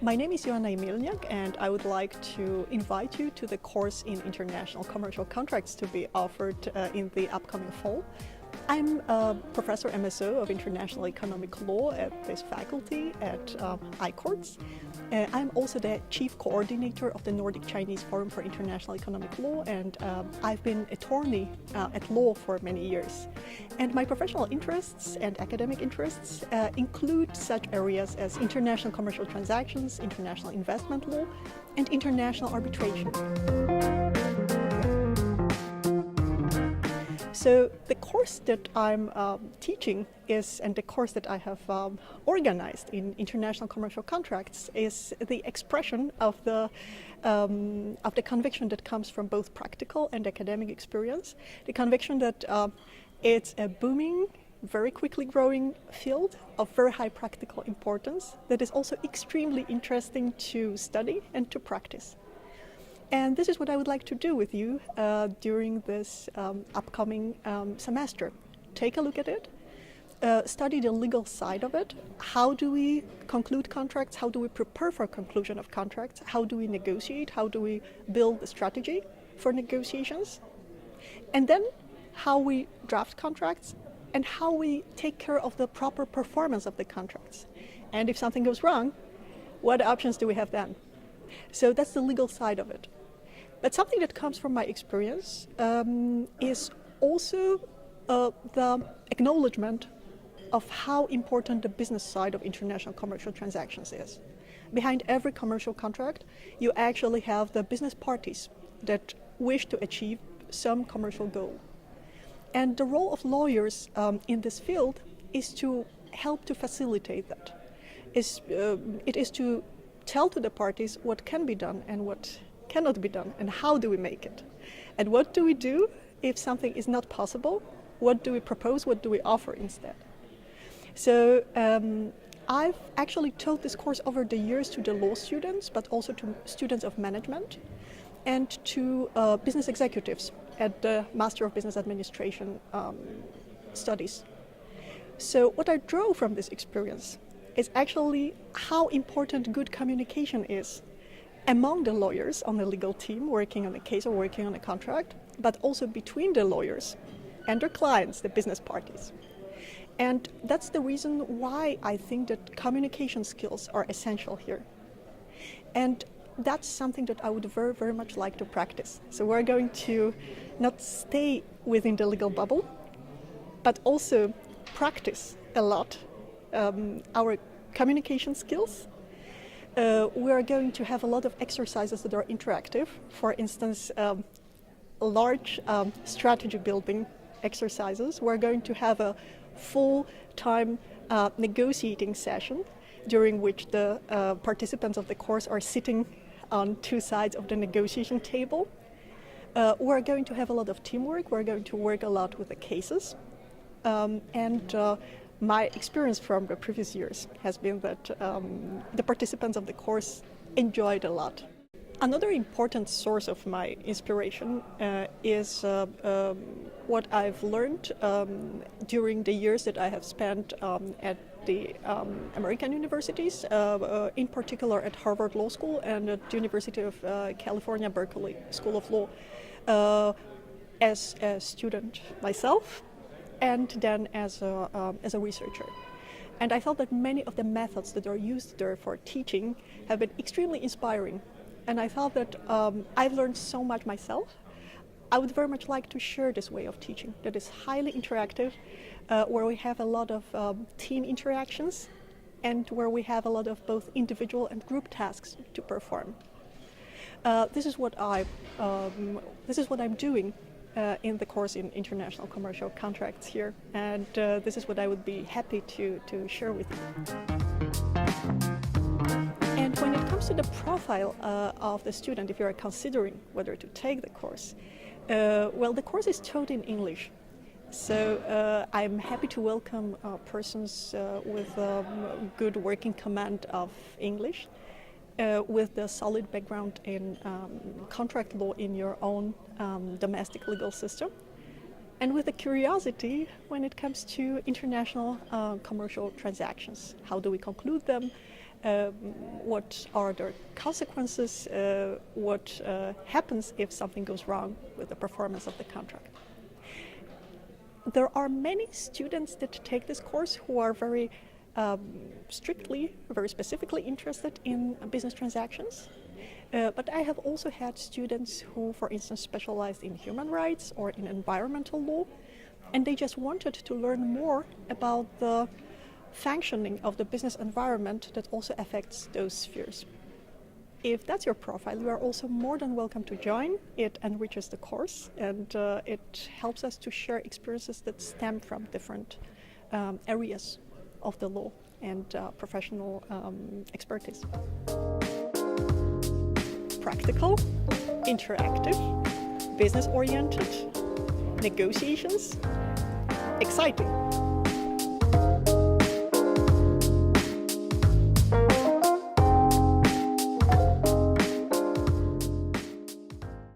My name is Joanna Jemielniak, and I would like to invite you to the course in International Commercial Contracts to be offered in the upcoming fall. I'm a Professor MSO of International Economic Law at this faculty at ICORTS. I'm also the Chief Coordinator of the Nordic Chinese Forum for International Economic Law, and I've been attorney at law for many years. And my professional interests and academic interests include such areas as international commercial transactions, international investment law, and international arbitration. So the course that I'm teaching and the course that I have organized in international commercial contracts is the expression of the conviction that comes from both practical and academic experience. The conviction that it's a booming, very quickly growing field of very high practical importance that is also extremely interesting to study and to practice. And this is what I would like to do with you during this upcoming semester. Take a look at it, study the legal side of it. How do we conclude contracts? How do we prepare for conclusion of contracts? How do we negotiate? How do we build a strategy for negotiations? And then how we draft contracts and how we take care of the proper performance of the contracts. And if something goes wrong, what options do we have then? So that's the legal side of it. But something that comes from my experience is also the acknowledgement of how important the business side of international commercial transactions is. Behind every commercial contract, you actually have the business parties that wish to achieve some commercial goal. And the role of lawyers in this field is to help to facilitate that. It is to tell to the parties what can be done and what cannot be done, and how do we make it? And what do we do if something is not possible? What do we propose? What do we offer instead? So I've actually taught this course over the years to the law students, but also to students of management and to business executives at the Master of Business Administration studies. So what I draw from this experience is actually how important good communication is among the lawyers on the legal team working on a case or working on a contract, but also between the lawyers and their clients, the business parties. And that's the reason why I think that communication skills are essential here. And that's something that I would very, very much like to practice. So we're going to not stay within the legal bubble, but also practice a lot our communication skills. We are going to have a lot of exercises that are interactive. For instance, large strategy building exercises. We're going to have a full-time negotiating session during which the participants of the course are sitting on two sides of the negotiation table. We're going to have a lot of teamwork. We're going to work a lot with the cases. My experience from the previous years has been that the participants of the course enjoyed a lot. Another important source of my inspiration is what I've learned during the years that I have spent at the American universities, in particular at Harvard Law School and at the University of California, Berkeley School of Law, as a student myself, and then as a researcher. And I felt that many of the methods that are used there for teaching have been extremely inspiring. And I felt that I've learned so much myself. I would very much like to share this way of teaching that is highly interactive, where we have a lot of team interactions and where we have a lot of both individual and group tasks to perform. This is what I'm doing in the course in international commercial contracts here, and this is what I would be happy to share with you. And when it comes to the profile of the student, if you are considering whether to take the course, well, the course is taught in English, so I'm happy to welcome persons with good working command of English, with a solid background in contract law in your own domestic legal system, and with a curiosity when it comes to international commercial transactions. How do we conclude them? what are the consequences, what happens if something goes wrong with the performance of the contract. There are many students that take this course who are very very specifically interested in business transactions. But I have also had students who, for instance, specialized in human rights or in environmental law, and they just wanted to learn more about the functioning of the business environment that also affects those spheres. If that's your profile, you are also more than welcome to join. It enriches the course, and it helps us to share experiences that stem from different areas of the law and professional expertise. Practical, interactive, business-oriented, negotiations, exciting.